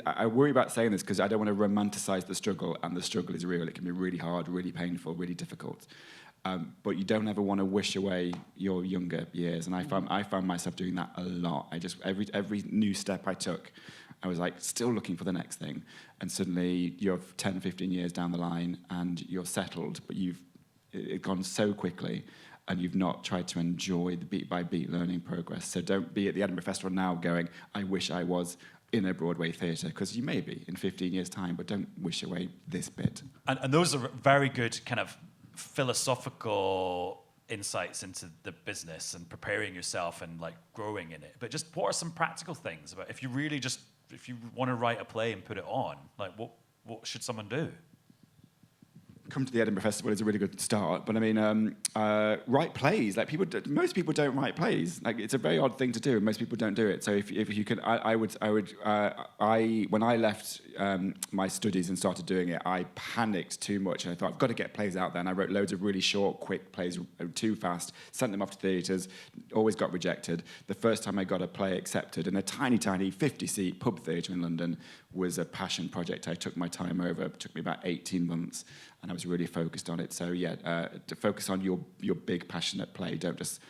I worry about saying this because I don't want to romanticize the struggle, and the struggle is real. It can be really hard, really painful, really difficult. But you don't ever want to wish away your younger years, and I found myself doing that a lot. I just every new step I took, I was like still looking for the next thing, and suddenly you're 10, 15 years down the line, and you're settled, but it's gone so quickly, and you've not tried to enjoy the beat-by-beat learning progress. So don't be at the Edinburgh Festival now going, I wish I was in a Broadway theatre, because you may be in 15 years' time, but don't wish away this bit. And those are very good kind of philosophical insights into the business and preparing yourself and like growing in it. But just what are some practical things about if you want to write a play and put it on, like what should someone do? Come to the Edinburgh Festival is a really good start, but I mean, write plays. Like most people don't write plays. Like it's a very odd thing to do, and most people don't do it. So if you can, when I left my studies and started doing it, I panicked too much, and I thought I've got to get plays out there. And I wrote loads of really short, quick plays, too fast. Sent them off to theatres, always got rejected. The first time I got a play accepted in a tiny 50-seat pub theatre in London was a passion project. I took my time over. It took me about 18 months. And I was really focused on it. So to focus on your big passionate play. Don't just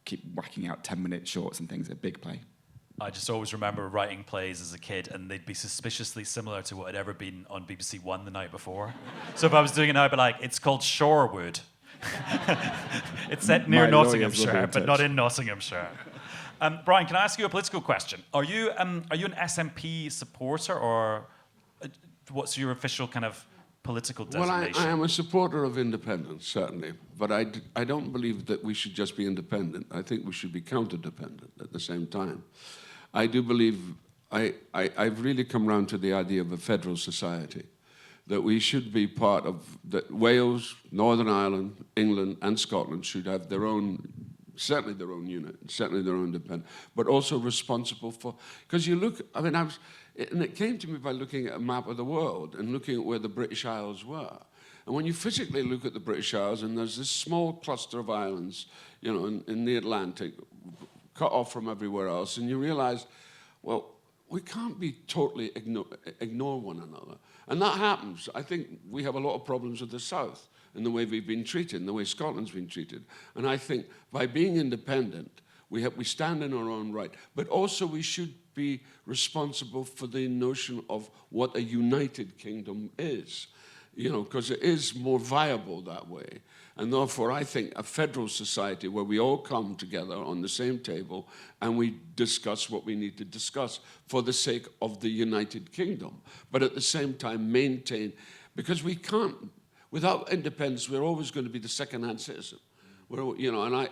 keep whacking out 10-minute shorts and things. A big play. I just always remember writing plays as a kid, and they'd be suspiciously similar to what had ever been on BBC One the night before. So if I was doing it now, I'd be like, it's called Shorewood. It's set near Nottinghamshire, but not in Nottinghamshire. Brian, can I ask you a political question? Are you an SNP supporter, or what's your official kind of political designation? Well, I am a supporter of independence, certainly, but I don't believe that we should just be independent. I think we should be counter-dependent at the same time. I do believe, I've really come round to the idea of a federal society, that we should be part of, that Wales, Northern Ireland, England and Scotland should have their own, certainly their own unit, certainly their own independence, but also responsible for, because you look, I mean, and it came to me by looking at a map of the world and looking at where the British Isles were. And when you physically look at the British Isles, and there's this small cluster of islands, you know, in the Atlantic, cut off from everywhere else, and you realize, well, we can't be totally ignore one another. And that happens. I think we have a lot of problems with the South in the way we've been treated, in the way Scotland's been treated. And I think by being independent, we stand in our own right, but also we should be responsible for the notion of what a united kingdom is, you know, because it is more viable that way. And therefore, I think a federal society where we all come together on the same table and we discuss what we need to discuss for the sake of the United Kingdom, but at the same time maintain, because we can't, without independence, we're always going to be the second-hand citizen. You know,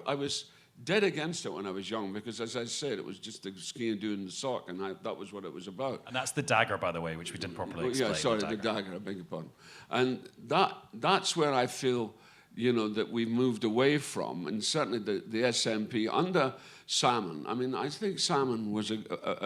I was dead against it when I was young, because as I said, it was just the skiing doing the sock, and that was what it was about. And that's the dagger, by the way, which we didn't properly explain. Yeah, sorry, the dagger, I beg your pardon. And that's where I feel, you know, that we've moved away from, and certainly the SNP under Salmon. I mean, I think Salmon was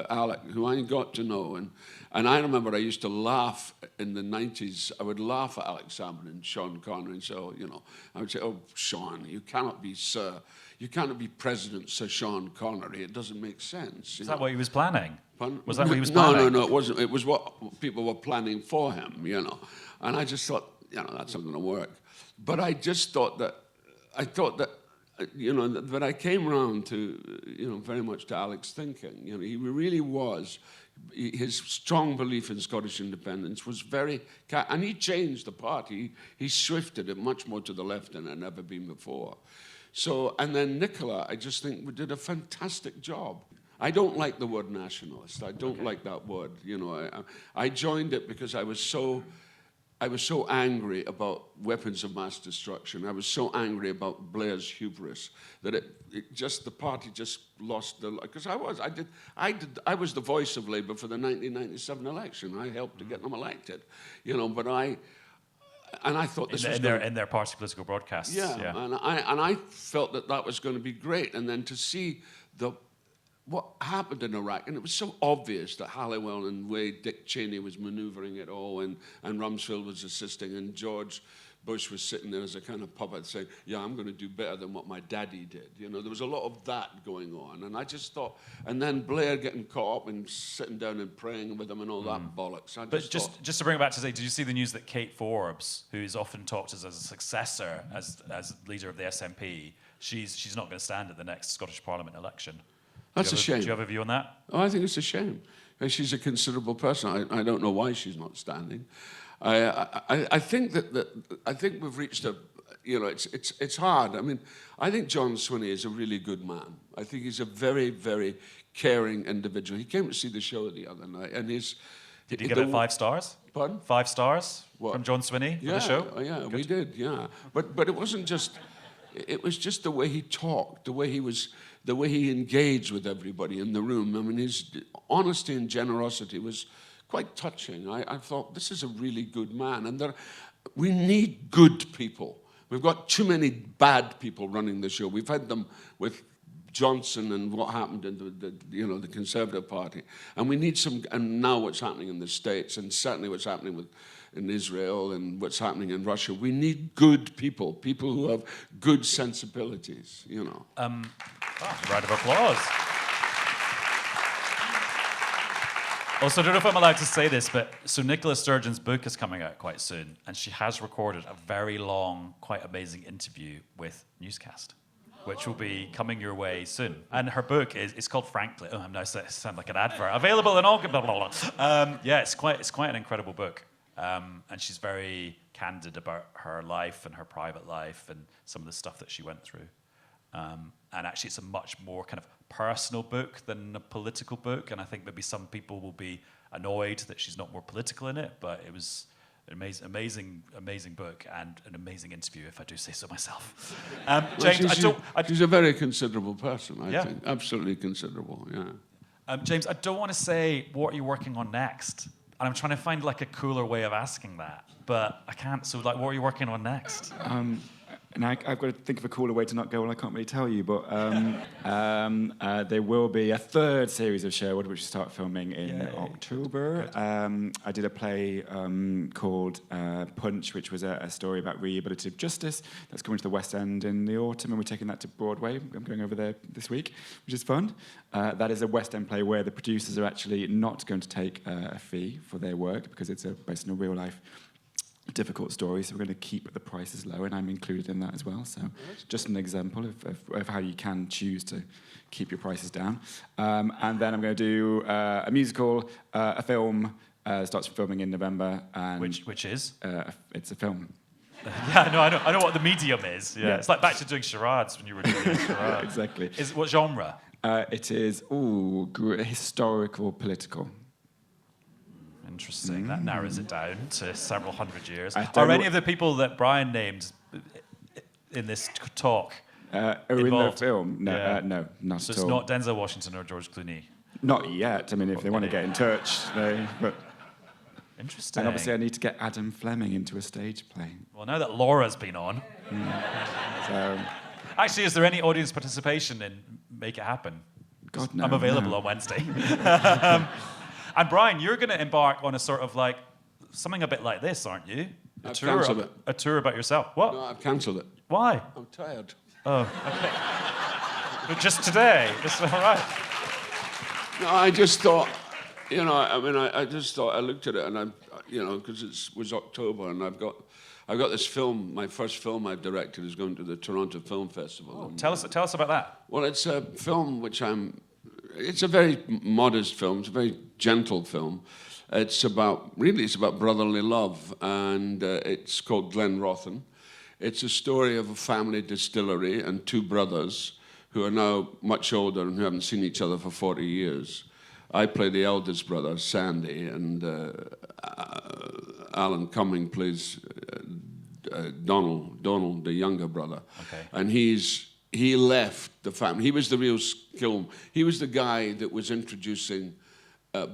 Alec, who I got to know, and I remember I used to laugh in the 90s. I would laugh at Alec Salmon and Sean Connery, and so, you know, I would say, oh, Sean, you cannot be Sir. You cannot be President Sir Sean Connery. It doesn't make sense. Is that what he was planning? Pardon? Was that what he was planning? No, it wasn't. It was what people were planning for him, you know. And I just thought, you know, that's not going to work. But I just thought that, you know, that I came around to, you know, very much to Alec's thinking. You know, he really was, his strong belief in Scottish independence was very, and he changed the party. He shifted it much more to the left than it had ever been before. So, and then Nicola, I just think we did a fantastic job. I don't like the word nationalist. I don't like that word. You know, I joined it because I was so angry about weapons of mass destruction. I was so angry about Blair's hubris that the party just lost the. Because I was the voice of Labour for the 1997 election. I helped to get them elected, you know. But I thought this was in their party political broadcasts. Yeah. And I felt that was going to be great. And then to see what happened in Iraq, and it was so obvious that Halliwell and the way Dick Cheney was manoeuvring it all, and Rumsfeld was assisting, and George Bush was sitting there as a kind of puppet saying, yeah, I'm going to do better than what my daddy did. You know, there was a lot of that going on. And I just thought, and then Blair getting caught up and sitting down and praying with him and all that bollocks. But just to bring it back to say, did you see the news that Kate Forbes, who is often talked as a successor as leader of the SNP, she's not going to stand at the next Scottish Parliament election? That's a shame. Do you have a view on that? Oh, I think it's a shame. She's a considerable person. I don't know why she's not standing. I think I think we've reached a, you know, it's hard. I mean, I think John Swinney is a really good man. I think he's a very, very caring individual. He came to see the show the other night, and did you give it 5 stars? Pardon? 5 stars What? from John Swinney for the show? Yeah, we did. Yeah, but it wasn't just. It was just the way he talked, the way he engaged with everybody in the room. I mean, his honesty and generosity was quite touching. I thought, this is a really good man. And we need good people. We've got too many bad people running the show. We've had them with Johnson and what happened in the Conservative Party. And we need some, and now what's happening in the States, and certainly what's happening in Israel and what's happening in Russia. We need good people who have good sensibilities, you know. Round of applause. Also, I don't know if I'm allowed to say this, but so Nicola Sturgeon's book is coming out quite soon, and she has recorded a very long, quite amazing interview with Newscast, which will be coming your way soon. And her book is called Frankly. Oh, I'm now sound like an advert. Available in all. Blah, blah, blah. Yeah, it's quite an incredible book, and she's very candid about her life and her private life and some of the stuff that she went through. And actually, it's a much more kind of personal book than a political book. And I think maybe some people will be annoyed that she's not more political in it. But it was an amazing book and an amazing interview, if I do say so myself. James, she's a very considerable person, I think. Absolutely considerable, yeah. James, I don't want to say, what are you working on next? And I'm trying to find like a cooler way of asking that. But I can't. So like, what are you working on next? And I've got to think of a cooler way to not go, well, I can't really tell you, but there will be a 3rd series of Sherwood, which we start filming in October. I did a play called Punch, which was a story about rehabilitative justice. That's coming to the West End in the autumn, and we're taking that to Broadway. I'm going over there this week, which is fun. That is a West End play where the producers are actually not going to take a fee for their work because it's based on a real-life difficult story, so we're going to keep the prices low, and I'm included in that as well. So just an example of how you can choose to keep your prices down. And then I'm going to do a musical, a film, starts filming in November. And which is? It's a film. Yeah, I know what the medium is. Yeah. It's like back to doing charades when you were doing charades. Exactly. What genre? It is historical, political. Interesting. That narrows it down to several hundred years. Are any of the people that Brian named in this talk in the film? No, no, not so at all. So it's not Denzel Washington or George Clooney? Not yet. I mean, if they want to get in touch, but... Interesting. And obviously I need to get Adam Fleming into a stage play. Well, now that Laura's been on... So... Actually, is there any audience participation in Make It Happen? God, no. I'm available on Wednesday. And Brian, you're going to embark on a sort of like something a bit like this, aren't you? I've cancelled it. A tour about yourself. What? No, I've cancelled it. Why? I'm tired. Oh, okay. But just today. It's all right. No, I just thought, I just thought, I looked at it and because it was October and I've got this film, my first film I've directed is going to the Toronto Film Festival. Oh, tell us about that. Well, it's a film it's a very modest film, it's a very gentle film. It's about brotherly love, and it's called Glenrothen. It's a story of a family distillery and 2 brothers who are now much older and who haven't seen each other for 40 years. I play the eldest brother, Sandy, and Alan Cumming plays Donald, the younger brother. Okay. And he left the family. He was the real skill. He was the guy that was introducing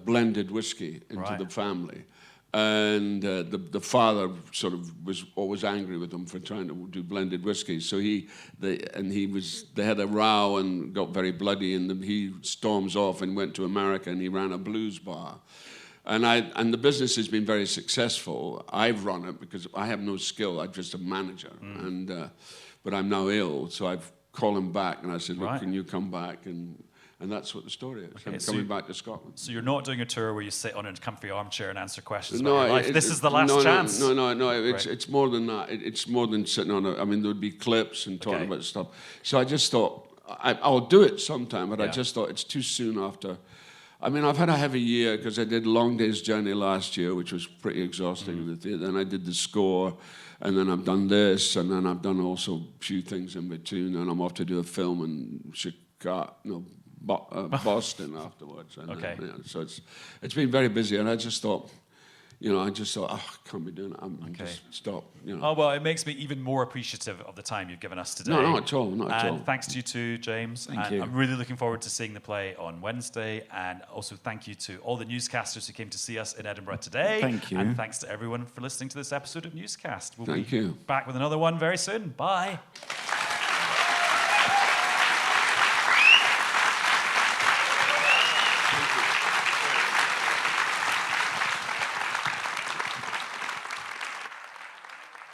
blended whiskey into the family. And the father sort of was always angry with him for trying to do blended whiskey. So they had a row and got very bloody, and he storms off and went to America and he ran a blues bar. And the business has been very successful. I've run it because I have no skill. I'm just a manager, but I'm now ill, so I've called him back and I said, "Look, can you come back?" And that's what the story is. Okay, I'm so coming back to Scotland. So you're not doing a tour where you sit on a comfy armchair and answer questions No, about your life. This is the last chance. No. It's more than that. It's more than sitting on it. I mean, there would be clips and talking about stuff. So I just thought I'll do it sometime, but I just thought it's too soon after. I mean, I've had a heavy year because I did Long Day's Journey last year, which was pretty exhausting in the theatre. Then I did the score, and then I've done this, and then I've done also a few things in between, and I'm off to do a film in Chicago, Boston afterwards. And, so it's been very busy, and I just thought, I can't be doing it. I'm just stop. Oh, well, it makes me even more appreciative of the time you've given us today. No, not at all, not at all. And thanks to you too, James. Thank you. I'm really looking forward to seeing the play on Wednesday. And also thank you to all the newscasters who came to see us in Edinburgh today. Thank you. And thanks to everyone for listening to this episode of Newscast. We'll Thank be you. back with another one very soon. Bye.